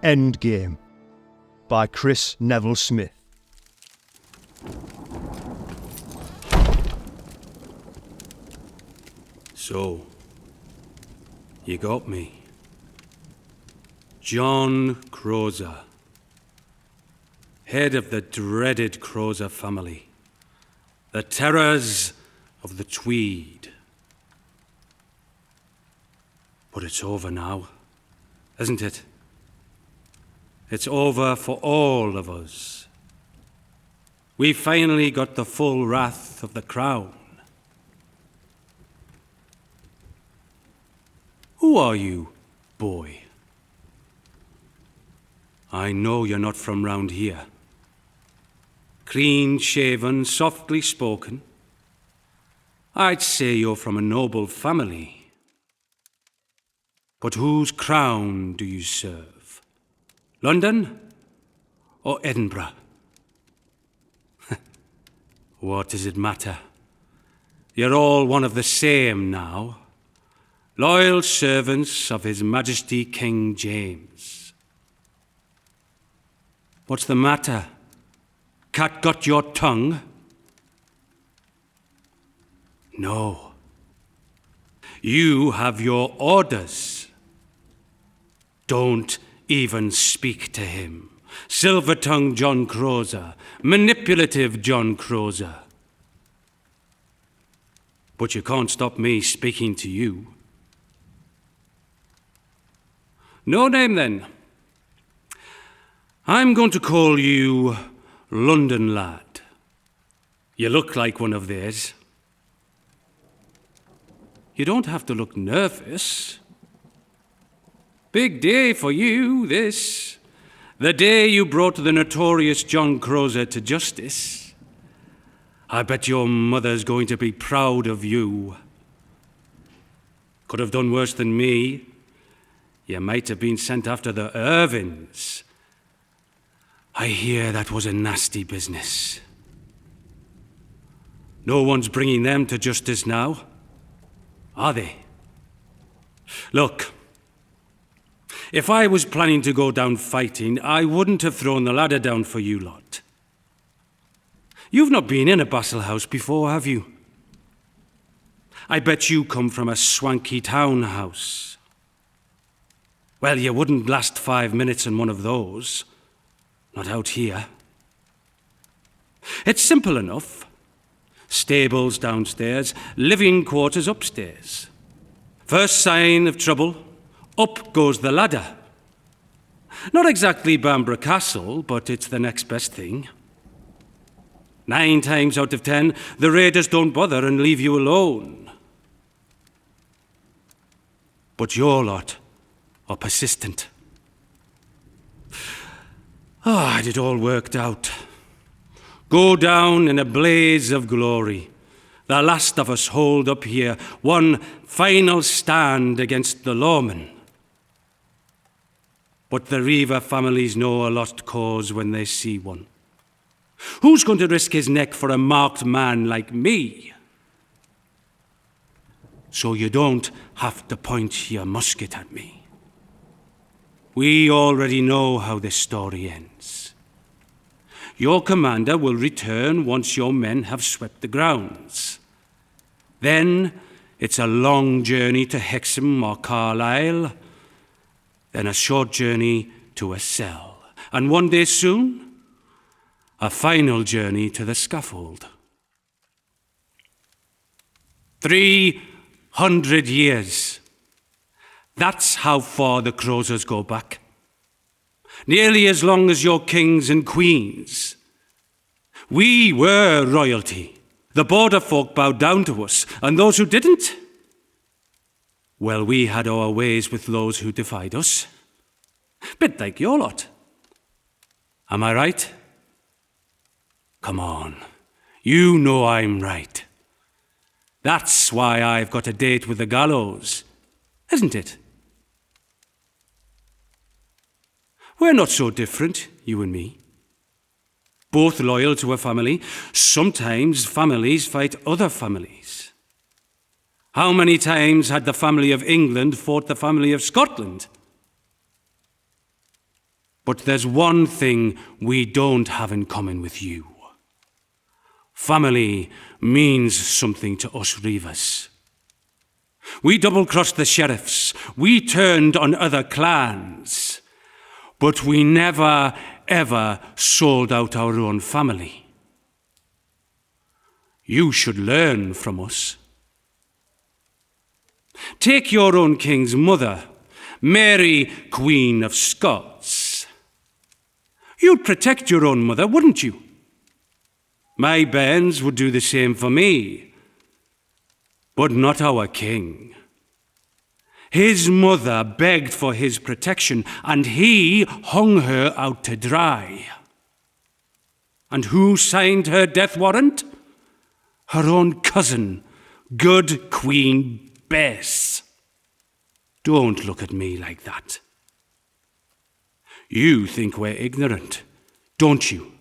Endgame by Chris Neville-Smith. So, you got me. John Crozier, head of the dreaded Crozier family, the terrors of the Tweed. But it's over now, isn't it? It's over for all of us. We finally got the full wrath of the crown. Who are you, boy? I know you're not from round here. Clean-shaven, softly spoken. I'd say you're from a noble family. But whose crown do you serve? London or Edinburgh? What does it matter? You're all one of the same now. Loyal servants of His Majesty King James. What's the matter? Cat got your tongue? No. You have your orders. Don't even speak to him. Silver-tongued John Crozier, manipulative John Crozier. But you can't stop me speaking to you. No name, then. I'm going to call you London Lad. You look like one of theirs. You don't have to look nervous. Big day for you, this. The day you brought the notorious John Crozier to justice. I bet your mother's going to be proud of you. Could have done worse than me. You might have been sent after the Irvins. I hear that was a nasty business. No one's bringing them to justice now, are they? Look, if I was planning to go down fighting, I wouldn't have thrown the ladder down for you lot. You've not been in a Basel house before, have you? I bet you come from a swanky townhouse. Well, you wouldn't last 5 minutes in one of those. Not out here. It's simple enough. Stables downstairs, living quarters upstairs. First sign of trouble, up goes the ladder. Not exactly Bamborough Castle, but it's the next best thing. 9 times out of 10, the raiders don't bother and leave you alone. But your lot are persistent. Had it all worked out. Go down in a blaze of glory. The last of us hold up here, one final stand against the lawmen. But the Reiver families know a lost cause when they see one. Who's going to risk his neck for a marked man like me? So you don't have to point your musket at me. We already know how this story ends. Your commander will return once your men have swept the grounds. Then it's a long journey to Hexham or Carlisle, then a short journey to a cell, and one day soon, a final journey to the scaffold. 300 years. That's how far the Croziers go back. Nearly as long as your kings and queens. We were royalty. The border folk bowed down to us, and those who didn't? Well, we had our ways with those who defied us. Bit like your lot. Am I right? Come on. You know I'm right. That's why I've got a date with the gallows, isn't it? We're not so different, you and me. Both loyal to a family. Sometimes families fight other families. How many times had the family of England fought the family of Scotland? But there's one thing we don't have in common with you. Family means something to us reivers. We double-crossed the sheriffs. We turned on other clans. But we never, ever sold out our own family. You should learn from us. Take your own king's mother, Mary, Queen of Scots. You'd protect your own mother, wouldn't you? My bairns would do the same for me. But not our king. His mother begged for his protection, and he hung her out to dry. And who signed her death warrant? Her own cousin, good Queen Bess. Don't look at me like that. You think we're ignorant, don't you?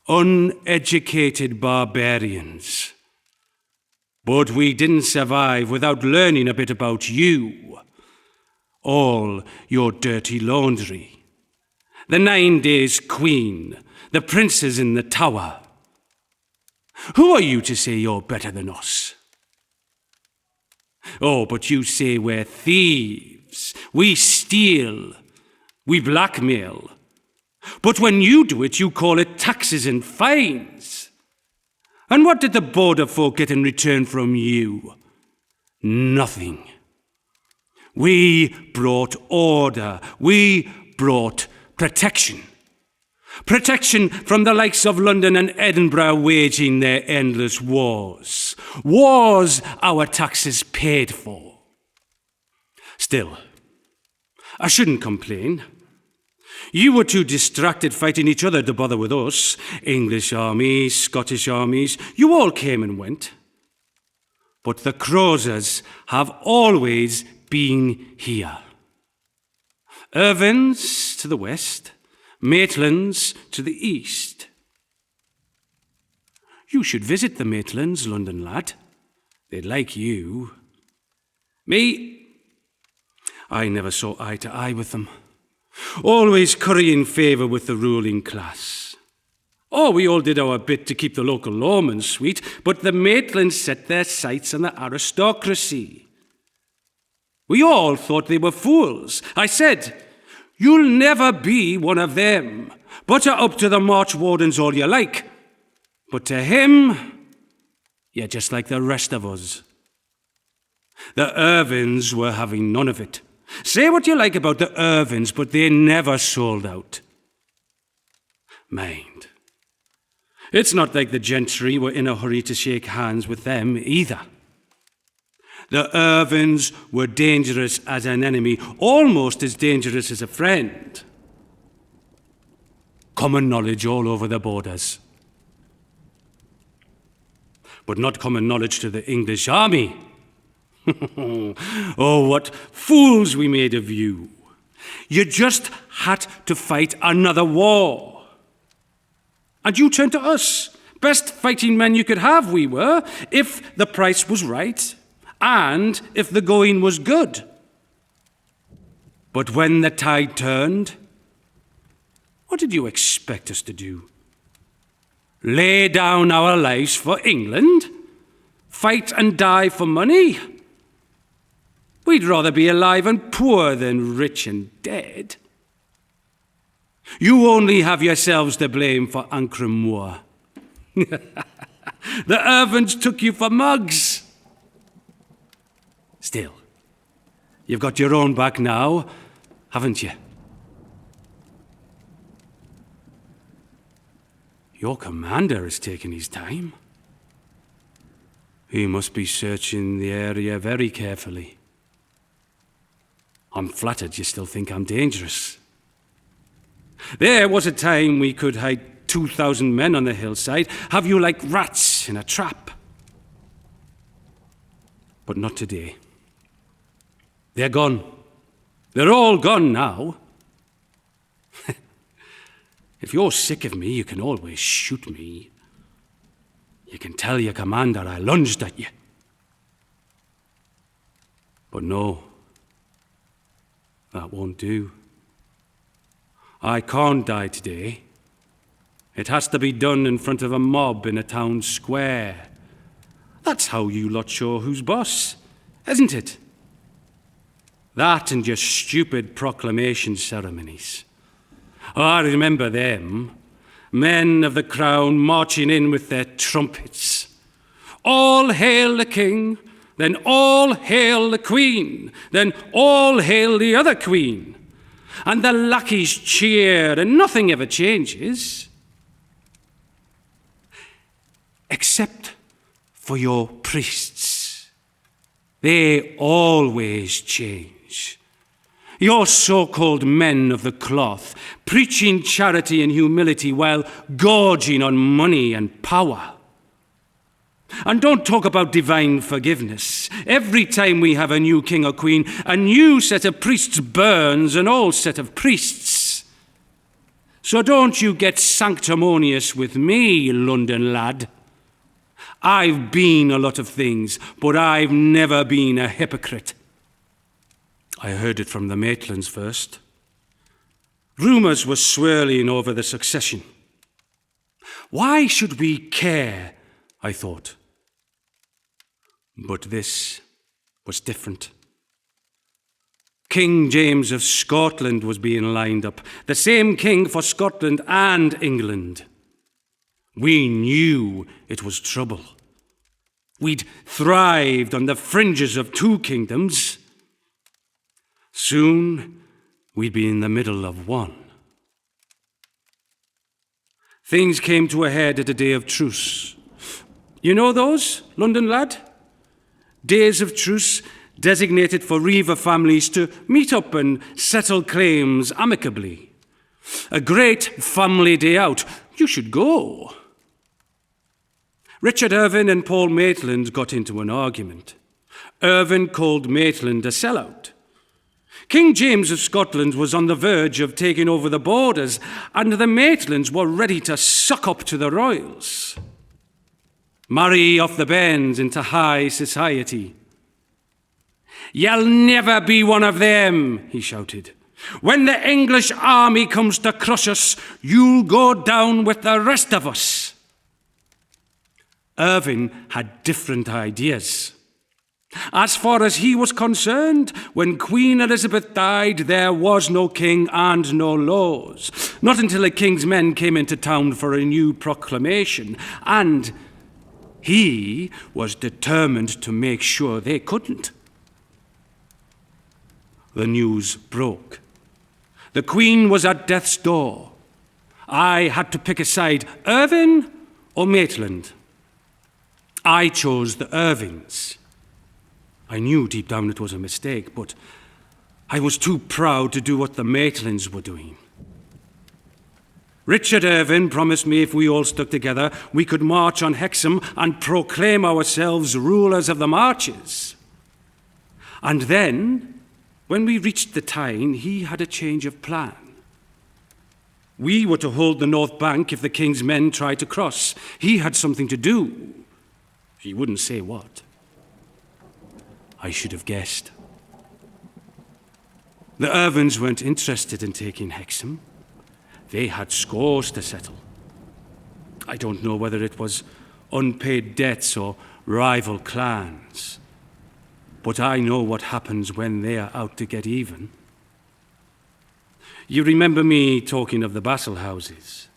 Uneducated barbarians. But we didn't survive without learning a bit about you. All your dirty laundry. The 9 days queen, the princes in the tower. Who are you to say you're better than us? Oh, but you say we're thieves. We steal. We blackmail. But when you do it, you call it taxes and fines. And what did the border folk get in return from you? Nothing. We brought order. We brought protection. Protection from the likes of London and Edinburgh waging their endless wars. Wars our taxes paid for. Still, I shouldn't complain. You were too distracted fighting each other to bother with us. English armies, Scottish armies, you all came and went. But the Croziers have always been here. Irvines to the west, Maitlands to the east. You should visit the Maitlands, London lad. They'd like you. Me, I never saw eye to eye with them. Always currying favour with the ruling class. Oh, we all did our bit to keep the local lawmen sweet, but the Maitlands set their sights on the aristocracy. We all thought they were fools. I said, you'll never be one of them. Butter up to the March Wardens all you like. But to him, you're just like the rest of us. The Irvines were having none of it. Say what you like about the Irvines, but they never sold out. Mind, it's not like the gentry were in a hurry to shake hands with them either. The Irvines were dangerous as an enemy, almost as dangerous as a friend. Common knowledge all over the borders. But not common knowledge to the English army. Oh, what fools we made of you. You just had to fight another war. And you turned to us. Best fighting men you could have, we were, if the price was right and if the going was good. But when the tide turned, what did you expect us to do? Lay down our lives for England? Fight and die for money? We'd rather be alive and poor than rich and dead. You only have yourselves to blame for Ancre-Moor. The Irvines took you for mugs. Still, you've got your own back now, haven't you? Your commander has taken his time. He must be searching the area very carefully. I'm flattered you still think I'm dangerous. There was a time we could hide 2,000 men on the hillside, have you like rats in a trap. But not today. They're gone. They're all gone now. If you're sick of me, you can always shoot me. You can tell your commander I lunged at you. But no. That won't do. I can't die today. It has to be done in front of a mob in a town square. That's how you lot show who's boss, isn't it? That and your stupid proclamation ceremonies. I remember them. Men of the crown marching in with their trumpets. All hail the king, then all hail the queen, then all hail the other queen. And the lackeys cheer, and nothing ever changes. Except for your priests. They always change. Your so-called men of the cloth, preaching charity and humility while gorging on money and power. And don't talk about divine forgiveness. Every time we have a new king or queen, a new set of priests burns an old set of priests. So don't you get sanctimonious with me, London lad. I've been a lot of things, but I've never been a hypocrite. I heard it from the Maitlands first. Rumours were swirling over the succession. Why should we care, I thought. But this was different. King James of Scotland was being lined up, the same king for Scotland and England. We knew it was trouble. We'd thrived on the fringes of two kingdoms. Soon, we'd be in the middle of one. Things came to a head at a day of truce. You know those, London lad? Days of truce designated for Reiver families to meet up and settle claims amicably. A great family day out. You should go. Richard Irvine and Paul Maitland got into an argument. Irvine called Maitland a sellout. King James of Scotland was on the verge of taking over the borders, and the Maitlands were ready to suck up to the royals. Marry off the bends into high society. You'll never be one of them, he shouted. When the English army comes to crush us, you'll go down with the rest of us. Irvine had different ideas. As far as he was concerned, when Queen Elizabeth died, there was no king and no laws. Not until a king's men came into town for a new proclamation, and he was determined to make sure they couldn't. The news broke. The Queen was at death's door. I had to pick a side, Irvine or Maitland. I chose the Irvines. I knew deep down it was a mistake, but I was too proud to do what the Maitlands were doing. Richard Irvine promised me if we all stuck together, we could march on Hexham and proclaim ourselves rulers of the marches. And then, when we reached the Tyne, he had a change of plan. We were to hold the north bank if the king's men tried to cross. He had something to do. He wouldn't say what. I should have guessed. The Irvines weren't interested in taking Hexham. They had scores to settle. I don't know whether it was unpaid debts or rival clans, but I know what happens when they are out to get even. You remember me talking of the Basel houses?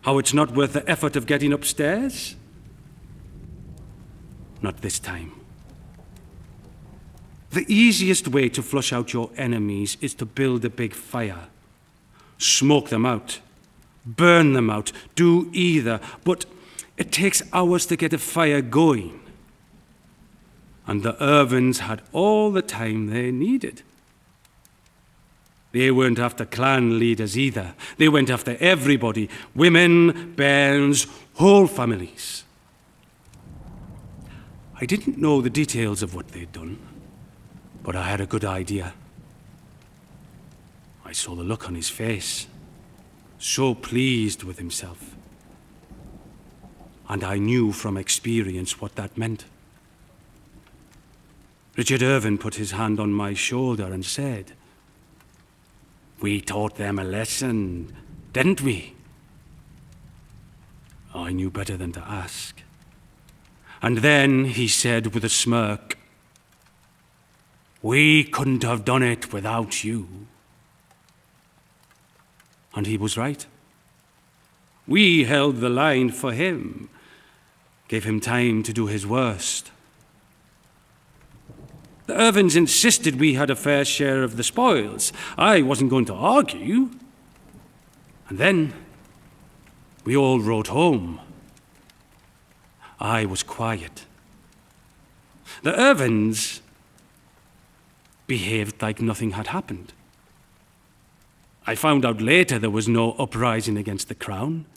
How it's not worth the effort of getting upstairs? Not this time. The easiest way to flush out your enemies is to build a big fire. Smoke them out. Burn them out. Do either. But it takes hours to get a fire going. And the Irvines had all the time they needed. They weren't after clan leaders either. They went after everybody. Women, bairns, whole families. I didn't know the details of what they'd done, but I had a good idea. I saw the look on his face, so pleased with himself. And I knew from experience what that meant. Richard Irvine put his hand on my shoulder and said, We taught them a lesson, didn't we? I knew better than to ask. And then he said with a smirk, "We couldn't have done it without you." And he was right. We held the line for him, gave him time to do his worst. The Irvins insisted we had a fair share of the spoils. I wasn't going to argue. And then we all rode home. I was quiet. The Irvins behaved like nothing had happened. I found out later there was no uprising against the crown.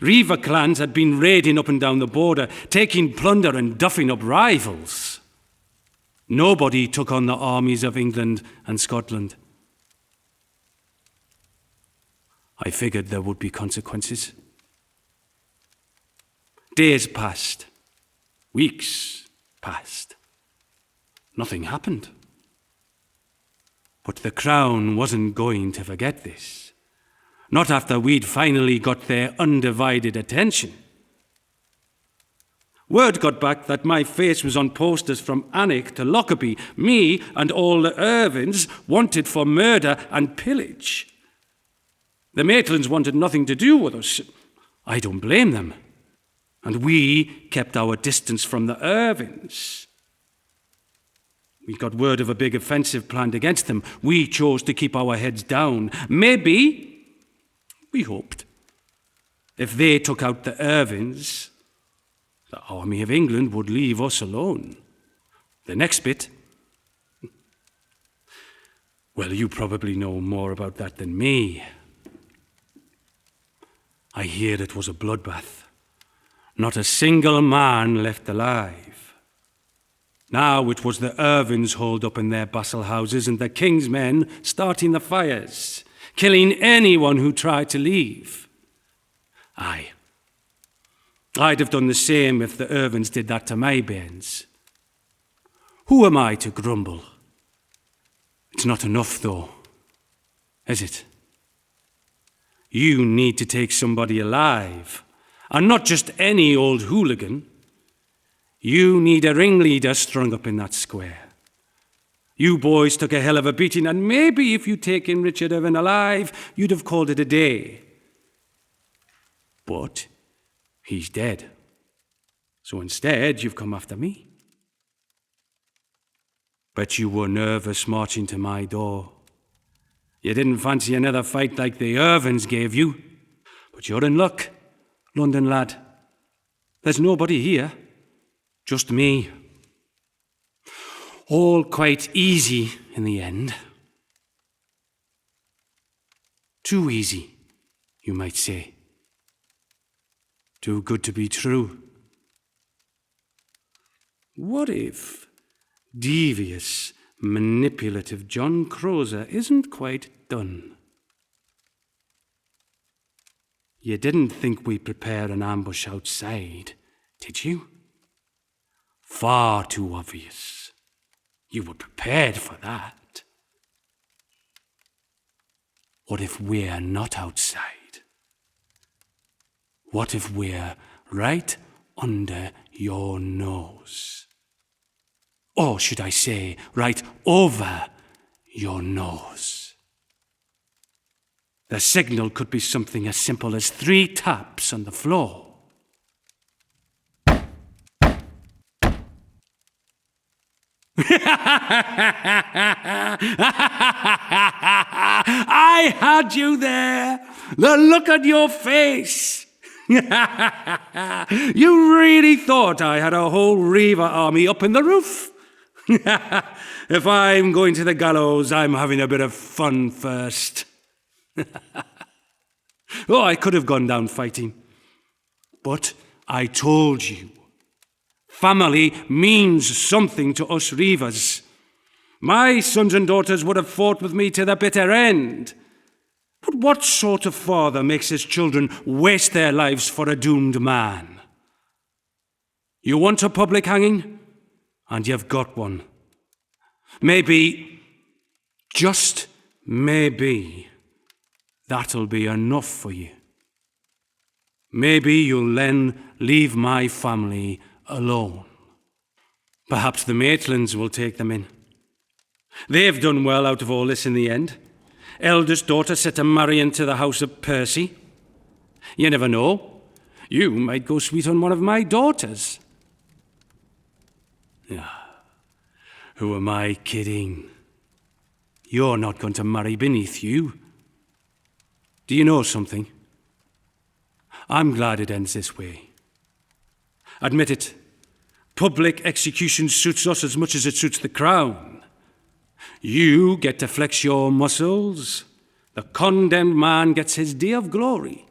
Reiver clans had been raiding up and down the border, taking plunder and duffing up rivals. Nobody took on the armies of England and Scotland. I figured there would be consequences. Days passed. Weeks passed. Nothing happened. But the crown wasn't going to forget this. Not after we'd finally got their undivided attention. Word got back that my face was on posters from Alnwick to Lockerbie. Me and all the Irvins wanted for murder and pillage. The Maitlands wanted nothing to do with us. I don't blame them. And we kept our distance from the Irvins. We got word of a big offensive planned against them. We chose to keep our heads down. Maybe, we hoped, if they took out the Irvins, the Army of England would leave us alone. The next bit, well, you probably know more about that than me. I hear it was a bloodbath. Not a single man left alive. Now it was the Irvins holed up in their vassal houses and the king's men starting the fires, killing anyone who tried to leave. I'd have done the same if the Irvins did that to my bairns. Who am I to grumble? It's not enough, though, is it? You need to take somebody alive, and not just any old hooligan. You need a ringleader strung up in that square. You boys took a hell of a beating, and maybe if you'd taken Richard Irvin alive, you'd have called it a day. But he's dead. So instead, you've come after me. Bet you were nervous marching to my door. You didn't fancy another fight like the Irvins gave you. But you're in luck, London lad. There's nobody here. Just me. All quite easy in the end. Too easy, you might say. Too good to be true. What if devious, manipulative John Crozier isn't quite done? You didn't think we'd prepare an ambush outside, did you? Far too obvious. You were prepared for that. What if we're not outside? What if we're right under your nose? Or should I say, right over your nose? The signal could be something as simple as 3 taps on the floor. I had you there. The look on your face. You really thought I had a whole Reiver army up in the roof? If I'm going to the gallows, I'm having a bit of fun first. Oh, I could have gone down fighting. But I told you, family means something to us Reivers. My sons and daughters would have fought with me to the bitter end. But what sort of father makes his children waste their lives for a doomed man? You want a public hanging? And you've got one. Maybe, just maybe, That'll be enough for you. Maybe you'll then leave my family alone. Perhaps the Maitlands will take them in. They've done well out of all this in the end. Eldest daughter set to marry into the house of Percy. You never know. You might go sweet on one of my daughters. Who am I kidding? You're not going to marry beneath you. Do you know something? I'm glad it ends this way. Admit it, public execution suits us as much as it suits the crown. You get to flex your muscles. The condemned man gets his day of glory.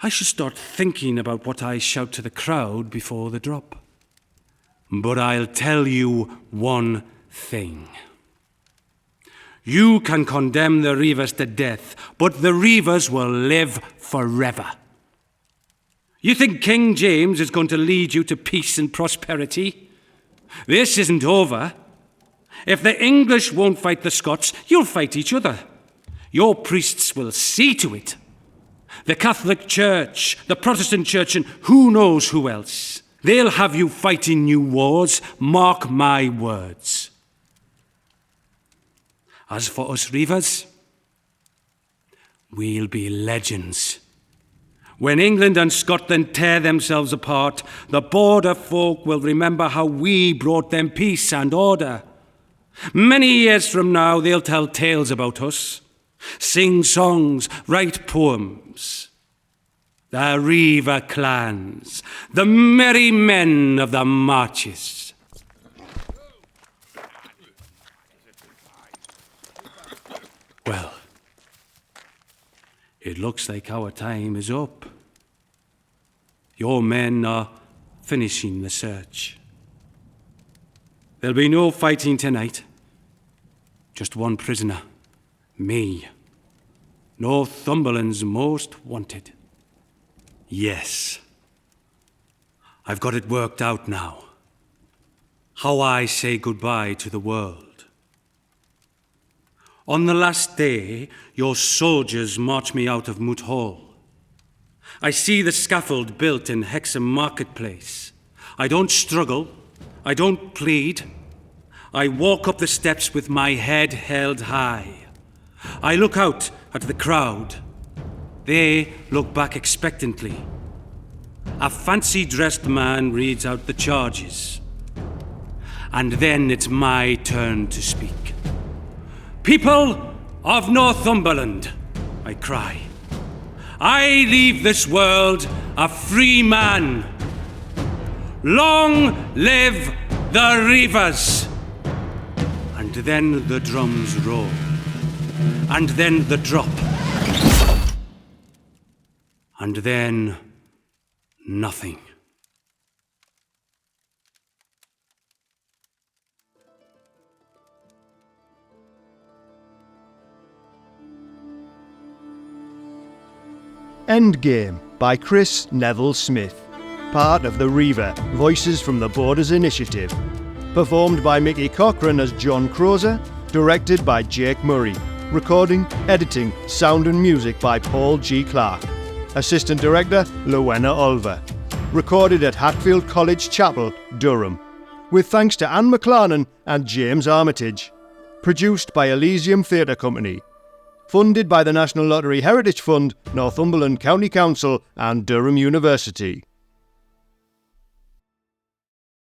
I should start thinking about what I shout to the crowd before the drop. But I'll tell you one thing. You can condemn the reivers to death, but the reivers will live forever. You think King James is going to lead you to peace and prosperity? This isn't over. If the English won't fight the Scots, you'll fight each other. Your priests will see to it. The Catholic Church, the Protestant Church, and who knows who else. They'll have you fighting new wars, mark my words. As for us reivers, we'll be legends. When England and Scotland tear themselves apart, the border folk will remember how we brought them peace and order. Many years from now, they'll tell tales about us, sing songs, write poems. The Reiver clans, the merry men of the marches. Well, it looks like our time is up. Your men are finishing the search. There'll be no fighting tonight. Just one prisoner, me, Northumberland's most wanted. Yes, I've got it worked out now. How I say goodbye to the world. On the last day, your soldiers march me out of Moot Hall. I see the scaffold built in Hexham Marketplace. I don't struggle. I don't plead. I walk up the steps with my head held high. I look out at the crowd. They look back expectantly. A fancy-dressed man reads out the charges. And then it's my turn to speak. People of Northumberland, I cry. I leave this world a free man. Long live the reivers! And then the drums roll. And then the drop. And then nothing. Endgame by Chris Neville-Smith, part of the Reiver Voices from the Borders initiative. Performed by Micky Cochrane as John Crozier, directed by Jake Murray. Recording, editing, sound and music by Paul G. Clark. Assistant Director, Lowena Olver. Recorded at Hatfield College Chapel, Durham. With thanks to Anne McLarnon and James Armitage. Produced by Elysium Theatre Company. Funded by the National Lottery Heritage Fund, Northumberland County Council and Durham University.